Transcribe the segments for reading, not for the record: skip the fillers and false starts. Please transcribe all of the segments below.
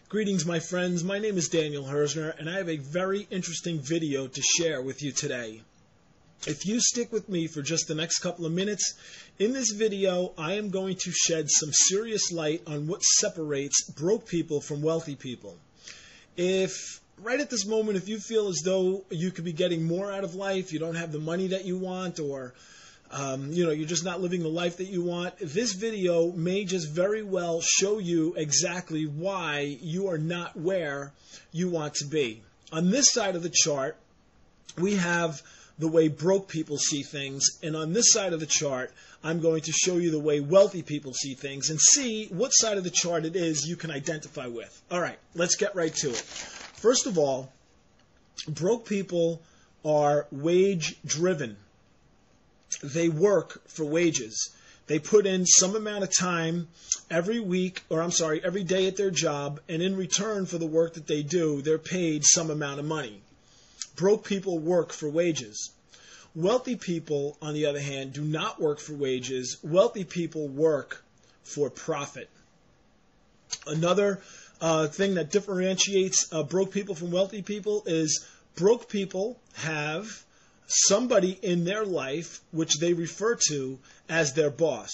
Greetings, my friends. My name is Daniel Herzner, and I have a very interesting video to share with you today. If you stick with me for just the next couple of minutes, in this video, I am going to shed some serious light on what separates broke people from wealthy people. If right at this moment, if you feel as though you could be getting more out of life, you don't have the money that you want, or you're just not living the life that you want, this video may just very well show you exactly why you are not where you want to be. On this side of the chart, we have the way broke people see things, and on this side of the chart, I'm going to show you the way wealthy people see things and see what side of the chart it is you can identify with. All right, let's get right to it. First of all, broke people are wage-driven. They work for wages. They put in some amount of time every day at their job, and in return for the work that they do, they're paid some amount of money. Broke people work for wages. Wealthy people, on the other hand, do not work for wages. Wealthy people work for profit. Another thing that differentiates broke people from wealthy people is broke people have somebody in their life which they refer to as their boss.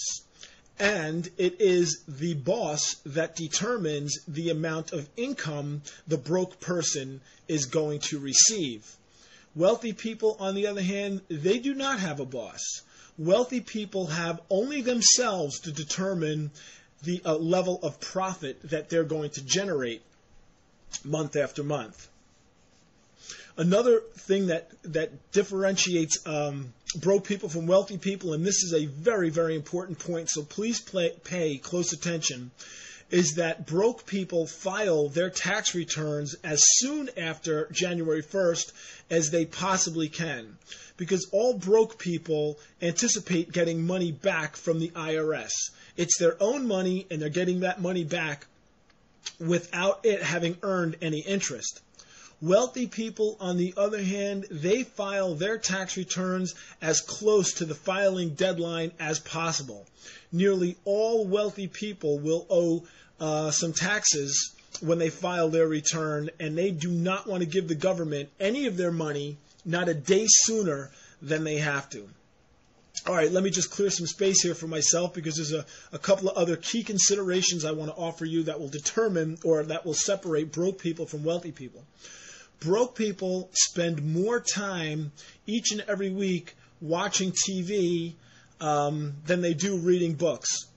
And it is the boss that determines the amount of income the broke person is going to receive. Wealthy people, on the other hand, they do not have a boss. Wealthy people have only themselves to determine the level of profit that they're going to generate month after month. Another thing that differentiates broke people from wealthy people, and this is a very, very important point, so please pay close attention, is that broke people file their tax returns as soon after January 1st as they possibly can, because all broke people anticipate getting money back from the IRS. It's their own money, and they're getting that money back without it having earned any interest. Wealthy people, on the other hand, they file their tax returns as close to the filing deadline as possible. Nearly all wealthy people will owe some taxes when they file their return, and they do not want to give the government any of their money, not a day sooner than they have to. All right, let me just clear some space here for myself, because there's a couple of other key considerations I want to offer you that will determine or that will separate broke people from wealthy people. Broke people spend more time each and every week watching TV than they do reading books.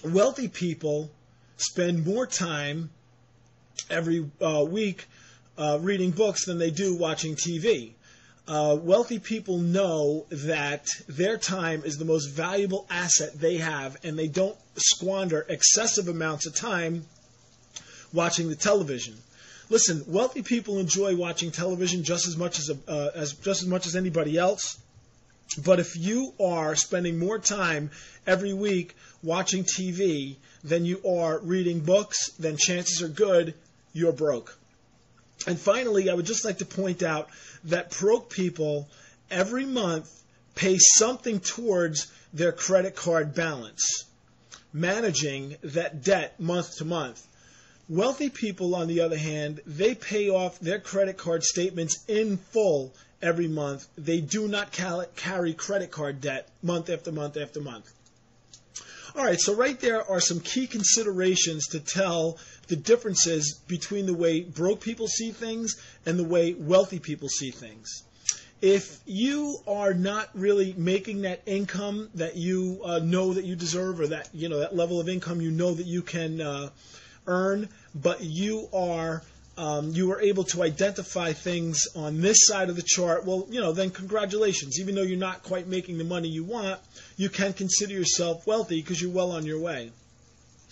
Wealthy people spend more time every week reading books than they do watching TV. Wealthy people know that their time is the most valuable asset they have, and they don't squander excessive amounts of time watching the television. Listen, wealthy people enjoy watching television just as much as anybody else. But if you are spending more time every week watching TV than you are reading books, then chances are good you're broke. And finally, I would just like to point out that broke people every month pay something towards their credit card balance, managing that debt month to month. Wealthy people, on the other hand, they pay off their credit card statements in full every month. They do not carry credit card debt month after month after month. All right, so right there are some key considerations to tell the differences between the way broke people see things and the way wealthy people see things. If you are not really making that income that you know that you deserve, or that that level of income you know that you can earn, but you are able to identify things on this side of the chart, well, then congratulations. Even though you're not quite making the money you want, you can consider yourself wealthy because you're well on your way.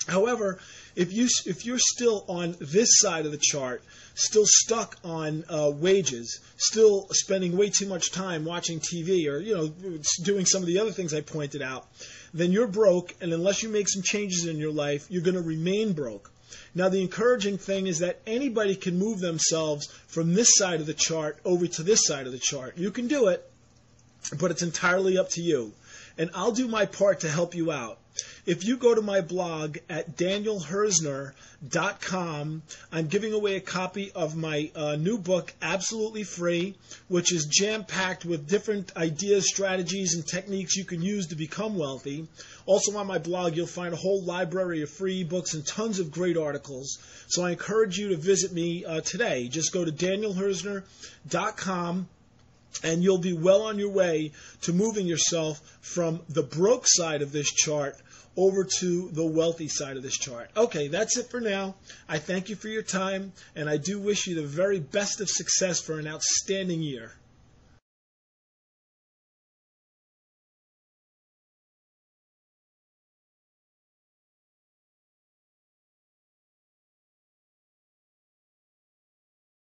However, if you're still on this side of the chart, still stuck on wages, still spending way too much time watching TV, or doing some of the other things I pointed out, then you're broke, and unless you make some changes in your life, you're going to remain broke. Now, the encouraging thing is that anybody can move themselves from this side of the chart over to this side of the chart. You can do it, but it's entirely up to you. and I'll do my part to help you out. If you go to my blog at danielherzner.com, I'm giving away a copy of my new book, absolutely free, which is jam-packed with different ideas, strategies, and techniques you can use to become wealthy. Also on my blog, you'll find a whole library of free ebooks and tons of great articles. So I encourage you to visit me today. Just go to danielherzner.com. and you'll be well on your way to moving yourself from the broke side of this chart over to the wealthy side of this chart. Okay, that's it for now. I thank you for your time, and I do wish you the very best of success for an outstanding year.